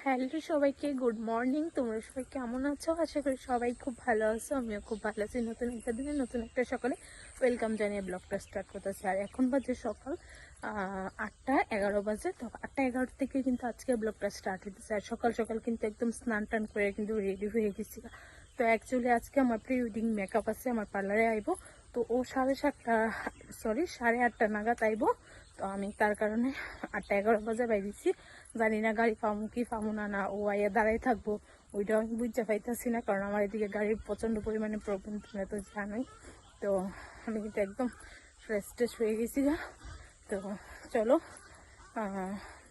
Hello সবাইকে, good morning. তোমরা সবাই কেমন আছো? আশা করি সবাই খুব ভালো আছো। আমিও খুব ভালো আছি। নতুন একটা দিনে নতুন একটা সকালে ওয়েলকাম জানিয়ে ব্লগটা স্টার্ট করতেছি। আর এখন বাজে সকাল 8টা 11 বাজে। তো 8টা 11 থেকে কিন্তু আজকে ব্লগটা স্টার্ট হতেছে। আর সকাল সকাল কিন্তু একদম স্নান টান করে কিন্তু রেডি হয়ে গেছি। তো অ্যাকচুয়ালি আজকে আমার প্রি ওয়েডিং মেকআপ আছে, আমার পার্লারে আইবো। তো ও 8:30 নাগাদ আইবো। তো আমি তার কারণে 8টা 11 বাজে বাইরেছি। জানি না গাড়ি পামু কি পামু না, না ও আইয়া দাঁড়াই থাকবো ওইটাও আমি বুঝতে পাইতেছি না, কারণ আমার এদিকে গাড়ির প্রচণ্ড পরিমাণে প্রবলেম, তোমরা তো জানোই। তো আমি কিন্তু একদম ফ্রেশ ট্রেশ হয়ে গেছি গা। তো চলো,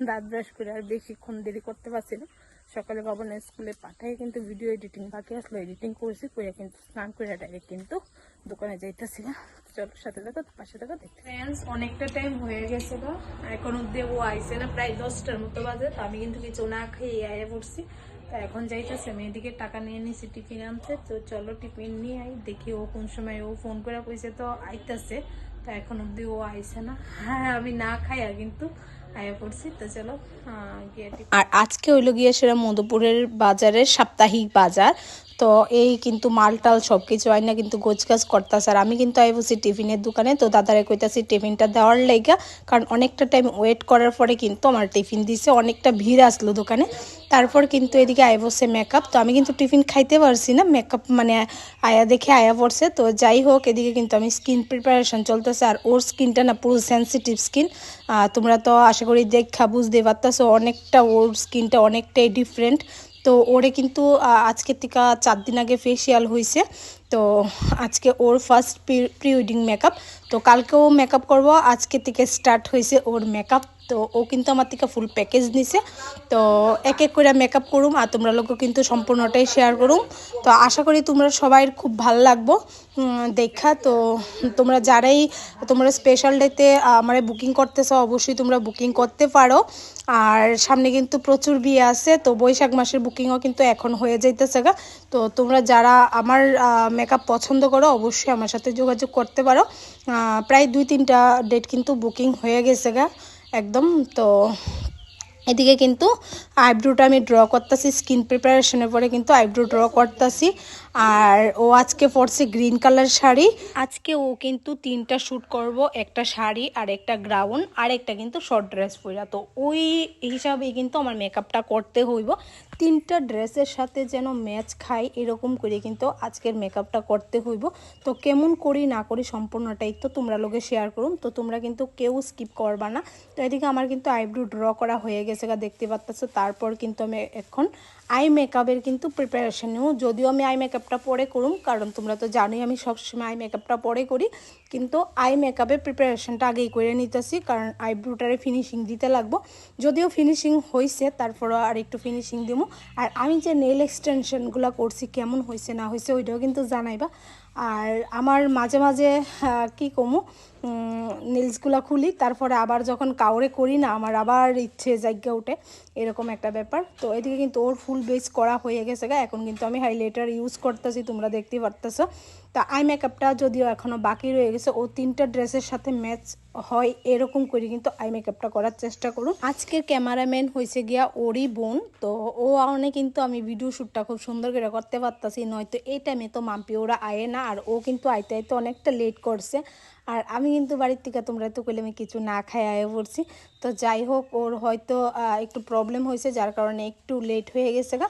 দাঁত ব্রাশ করে আর বেশিক্ষণ দেরি করতে পারছি না। সকালে বাবনের স্কুলে পাঠাই কিন্তু ভিডিও এডিটিং বাকি আসলো, এডিটিং করেছি, করে কিন্তু স্নান করে ডাইরেক্ট কিন্তু দোকানে যাইতেছি না। চলো সাথে থাকো, পাশে থাকো, দেখতে। ফ্রেন্ডস, অনেকটা টাইম হয়ে গেছে গা, এখন অব্দি ও আইসে না, প্রায় 10টার মতো বাজে। তো আমি কিন্তু কিছু না খেয়ে আয়া পড়ছি। তো এখন যাইতেছে মেয়েদিকে টাকা নিয়ে নিছি টিফিন আনতে। তো চলো টিফিন নিয়ে আই, দেখি ও কোন সময় ও ফোন করে কইছে তো আইতাছে। তো এখন অব্দি ও আইসে না। হ্যাঁ, আমি না খাইয়া কিন্তু আয়া পড়ছি। তো চলো গিয়ে। আর আজকে হইলো গিয়ে সেটা মধুপুরের বাজারের সাপ্তাহিক বাজার। তো এই কিন্তু মালটাল সব কিছু আইনা কিন্তু গোছগাছ করতেছে। আর আমি কিন্তু আইবছি টিফিনের দোকানে। তো দাদারে কইতাছি টিফিনটা দেওয়ার লাইগা, কারণ অনেকটা টাইম ওয়েট করার পরে কিন্তু আমার টিফিন দিছে, অনেকটা ভিড় আসলো দোকানে। তারপর কিন্তু এদিকে আইবছে মেকআপ। তো আমি কিন্তু টিফিন খাইতে পারছি না, মেকআপ মানে আয়া দেখে আয়া পড়ছে। তো যাই হোক, এদিকে কিন্তু আমি স্কিন প্রিপারেশন চলতেছে। আর ওর স্কিনটা না পুরো সেন্সিটিভ স্কিন। তোমরা তো আশা করি দেখা বুঝতে পারতেছো, অনেকটা ওর স্কিনটা অনেকটাই ডিফারেন্ট। তো ওরে কিন্তু আজকের থেকে 4 দিন আগে ফেসিয়াল হয়েছে। তো আজকে ওর ফার্স্ট প্রি ওয়েডিং মেকআপ। তো কালকেও মেকআপ করব, আজকে থেকে স্টার্ট হয়েছে ওর মেকআপ। তো ও কিন্তু আমার থেকে ফুল প্যাকেজ নিছে। তো এক এক করে মেকআপ করুম আর তোমরা লোকও কিন্তু সম্পূর্ণটাই শেয়ার করুম। তো আশা করি তোমরা সবাই খুব ভালো লাগবো দেখা। তো তোমরা স্পেশাল ডেতে আমার বুকিং করতেছো, অবশ্যই তোমরা বুকিং করতে পারো। আর সামনে কিন্তু প্রচুর বিয়ে আছে, তো বৈশাখ মাসের বুকিংও কিন্তু এখন হয়ে যাইতেছে গা। তো তোমরা যারা আমার মেকআপ পছন্দ করো অবশ্যই আমার সাথে যোগাযোগ করতে পারো। প্রায় 2-3টা ডেট কিন্তু বুকিং হয়ে গেছে গা একদম। তো এদিকে কিন্তু আইব্রোটা আমি ড্র করতেছি, স্কিন প্রিপারেশনের পরে কিন্তু আইব্রো ড্র করতেছি। আর ও আজকে পরছে গ্রিন কালার শাড়ি। আজকে ও কিন্তু 3টা শ্যুট করব, একটা শাড়ি আর একটা গ্রাউন আর একটা কিন্তু শর্ট ড্রেস পরা। তো ওই হিসাবেই কিন্তু আমার মেকআপটা করতে হইব, 3টা ড্রেসের সাথে যেন ম্যাচ খাই এরকম করে কিন্তু আজকের মেকআপটা করতে হইব। তো কেমন করি না করি সম্পূর্ণটাই তো তোমরা লোকে শেয়ার করুন। তো তোমরা কিন্তু কেউ স্কিপ করবা না। তো এদিকে আমার কিন্তু আইব্রো ড্র করা হয়ে গেছে দেখতে পাচ্ছ। তারপর কিন্তু আমি এখন আই মেকআপের কিন্তু প্রিপারেশন নিও, যদিও আমি আই মেকআপটা পরে করুম, কারণ তোমরা তো জানোই আমি সবসময় আই মেকআপটা পরে করি। কিন্তু আই মেকআপের প্রিপারেশনটা আগেই করে নিতেছি, কারণ আইব্রোটারে ফিনিশিং দিতে লাগবো। যদিও ফিনিশিং হয়েছে, তারপরও আর একটু ফিনিশিং দিব। আর আমি যে নেল এক্সটেনশনগুলো করছি কেমন হয়েছে না হয়েছে ওইটাও কিন্তু জানাইবা। আর আমার মাঝে মাঝে কী কমু নেলসগুলো খুলি, তারপরে আবার যখন কাউরে করি না আমার আবার ইচ্ছে জায়গা উঠে, এরকম একটা ব্যাপার। তো এদিকে কিন্তু ওর ফুল বেস করা হয়ে গেছে গা। এখন কিন্তু আমি হাইলাইটার ইউজ করতেছি, তোমরা দেখতেই পারতেছো। তা আই মেকআপটা যদিও এখনও বাকি রয়ে গেছে, ও 3টা ড্রেসের সাথে ম্যাচ হয় এরকম করে কিন্তু আই মেকআপটা করার চেষ্টা করুন। আজকের ক্যামেরাম্যান হয়েছে গিয়া ওরই বোন। তো ও আনে কিন্তু আমি ভিডিও শ্যুটটা খুব সুন্দর করে করতে পারতাছি, নয়তো এই টাইমে তো মাম্পি ওরা আয়ে না। আর ও কিন্তু আইতে আইতে অনেকটা লেট করছে। আর আমি কিন্তু বাড়ির থেকে, তোমরা তো কইলে আমি কিছু না খাই আয়ে পড়ছি। তো যাই হোক, ওর হয়তো একটু প্রবলেম হয়েছে, যার কারণে একটু লেট হয়ে গেছে গা।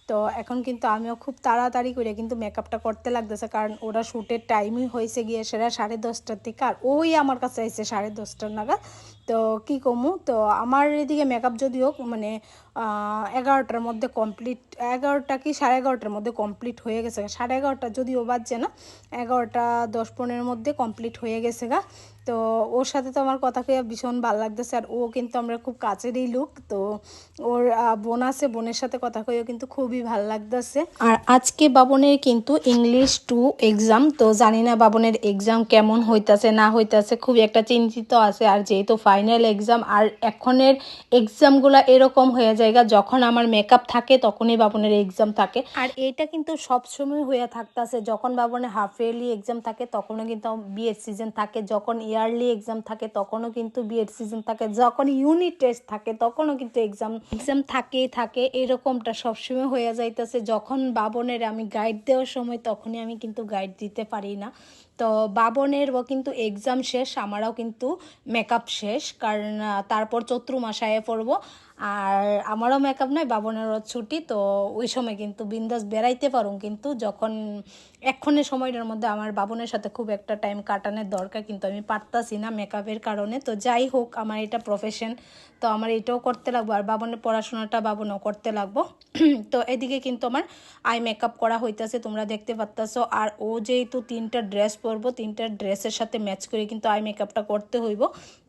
তো এখন কিন্তু আমিও খুব তাড়াতাড়ি করে কিন্তু মেকআপটা করতে লাগতেছে, কারণ ওরা শ্যুটের টাইমই হয়েছে গিয়ে সেটা 10:30টার থেকে। আর ওই আমার কাছে এসে 10:30টার নাগাদ। তো কী কমু, তো আমার এদিকে মেকআপ যদিও মানে 11টার মধ্যে কমপ্লিট, 11টা কি 11:30টার মধ্যে কমপ্লিট হয়ে গেছে। 11:30 যদিও বাজছে না, 11টা 10-15 মধ্যে কমপ্লিট হয়ে গেছে গা। তো ওর সাথে তো আমার কথা কয়ে ভীষণ ভালো লাগতেছে। আর ও কিন্তু আমরা খুব কাছেরই লোক। তো ওর বোন আছে, বোনের সাথে কথা কয়েও কিন্তু খুবই ভালো লাগতেছে। আর আজকে বাবনের কিন্তু ইংলিশ 2 এক্সাম। তো জানি না বাবনের এক্সাম কেমন হইতাছে না হইতাছে, খুবই একটা চিন্তিত আছে। আর যেহেতু ফাইনাল এক্সাম, আর এখনের এক্সামগুলো এরকম হয়ে যায় যখন আমার মেকআপ থাকে তখনই বাবনের এক্সাম থাকে। আর এইটা কিন্তু সবসময় হয়ে থাকতেছে, যখন বাবনের হাফ ইয়ারলি এক্সাম থাকে তখনও কিন্তু বিয়ের সিজন থাকে, যখন ইয়ারলি এক্সাম থাকে, তখনও কিন্তু বিএড সিজন থাকে, যখন ইউনিট টেস্ট থাকে তখনও কিন্তু এক্সাম থাকেই থাকে। এরকমটা সবসময় হয়ে যাইতেছে। যখন বাবনের আমি গাইড দেওয়ার সময় তখনই আমি কিন্তু গাইড দিতে পারি না। তো বাবনেরও কিন্তু এক্সাম শেষ, আমারও কিন্তু মেকআপ শেষ, কারণ তারপর চতুর্মাসায় পড়বো। আর আমারও মেকআপ নাই, বাবনেরও ছুটি। তো ওই সময় কিন্তু বিন্দাস বেড়াইতে পারুম, কিন্তু যখন এক্ষণের সময়টার মধ্যে আমার বাবনের সাথে খুব একটা টাইম কাটানোর দরকার, কিন্তু আমি পারতাছি না মেকআপের কারণে। তো যাই হোক, আমার এটা প্রফেশন, তো আমার এটাও করতে লাগবো, আর বাবনের পড়াশোনাটা বাবনও করতে লাগবো। তো এদিকে কিন্তু আমার আই মেকআপ করা হইতেছে, তোমরা দেখতে পারতেছো। আর ও যেহেতু 3টা ড্রেস পরবো, 3টা ড্রেসের সাথে ম্যাচ করে কিন্তু আই মেকআপটা করতে হইব।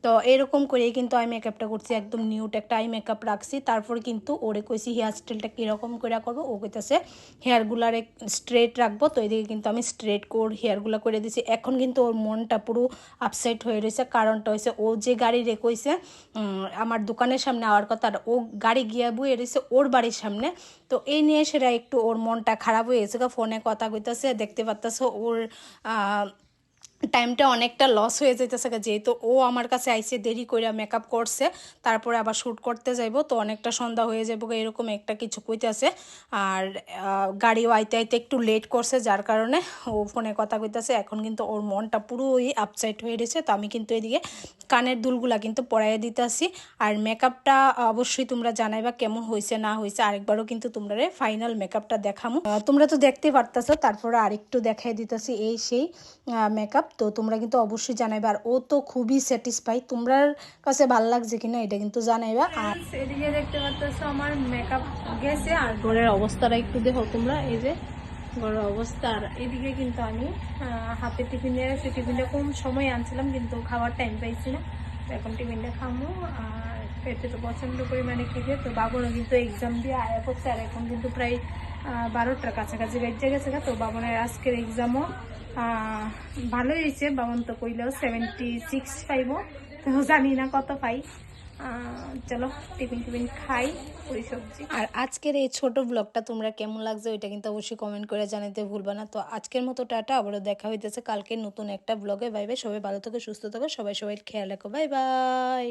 তো এরকম করেই কিন্তু আই মেকআপটা করছি, একদম নিউট একটা আই মেকআপ রাখছি। তারপর কিন্তু ওরে কইছি হেয়ার স্টাইলটা কীরকম করে করবো। ও কইতেছে হেয়ারগুলারে স্ট্রেট রাখবো। তো এদিকে কিন্তু আমি স্ট্রেট হেয়ারগুলো করে দিছি। এখন কিন্তু ওর মনটা পুরো আপসেট হয়ে রয়েছে, কারণটা হয়েছে ও যে গাড়ি রেখেছে আমার দোকানের সামনে আওয়ার কথা, আর ও গাড়ি গিয়া বয়ে রয়েছে ওর বাড়ির সামনে। তো এই নিয়ে সেটা একটু ওর মনটা খারাপ হয়ে গেছে। ফোনে কথা কইতেছে, দেখতে পারতেছো ওর টাইমটা অনেকটা লস হয়ে যেতেছে, যেহেতু ও আমার কাছে আইসে দেরি করে মেকআপ করছে, তারপরে আবার শ্যুট করতে যাইব, তো অনেকটা সন্ধ্যা হয়ে যাবো এরকম একটা কিছু কইতেছে। আর গাড়িও আইতে আইতে একটু লেট করছে, যার কারণে ও ফোনে কথা কইতেছে। এখন কিন্তু ওর মনটা পুরোই আপসাইড হয়ে রয়েছে। তো আমি কিন্তু এদিকে কানের দুলগুলা কিন্তু পরাইয়ে দিতেছি। আর মেকআপটা অবশ্যই তোমরা জানাইবা কেমন হয়েছে না হয়েছে। আরেকবারও কিন্তু তোমরা ফাইনাল মেকআপটা দেখামো, তোমরা তো দেখতে পারতেছো। তারপরে আরেকটু দেখাই দিতেছি এই সেই মেকআপ। তো তোমরা কিন্তু অবশ্যই জানাইবা। আর ও তো খুবই স্যাটিসফাই, তোমরার কাছে ভালো লাগছে কিনা এটা কিন্তু জানাইবা। আর এদিকে দেখতে পারতেছো আমার মেকআপ গেছে, আর ঘরের অবস্থাটা একটু দেখো তোমরা, এই যে ঘরের অবস্থা। আর এদিকে কিন্তু আমি হাতে টিফিন নিয়ে গেছি। টিফিনটা কম সময় আনছিলাম, কিন্তু খাওয়ার টাইম পাইছি না। তো এখন টিফিনটা খামো। আর পেটে তো প্রচণ্ড পরিমাণে খিদে। তো বাবনও কিন্তু এক্সাম দিয়ে আয়া পড়ছে, আর এখন কিন্তু প্রায় 12টার কাছাকাছি বেজে গেছে। তো বাবনের আজকের এক্সামও ভালোই হয়েছে। বাবন তো কইলেও 76 পাইব, তো জানি না কত পাই। চলো টিফিন খাই, পুরি সবজি। আর আজকের এই ছোট ব্লগটা তোমরা কেমন লাগছে ওইটা কিন্তু অবশ্যই কমেন্ট করে জানাতে ভুলবা না। তো আজকের মতো টাটা, আবারও দেখা হইতেছে কালকে নতুন একটা ব্লগে। বাই বাই, সবাই ভালো থাকো, সুস্থ থাকো, সবাই খেয়াল রাখো। Bye bye.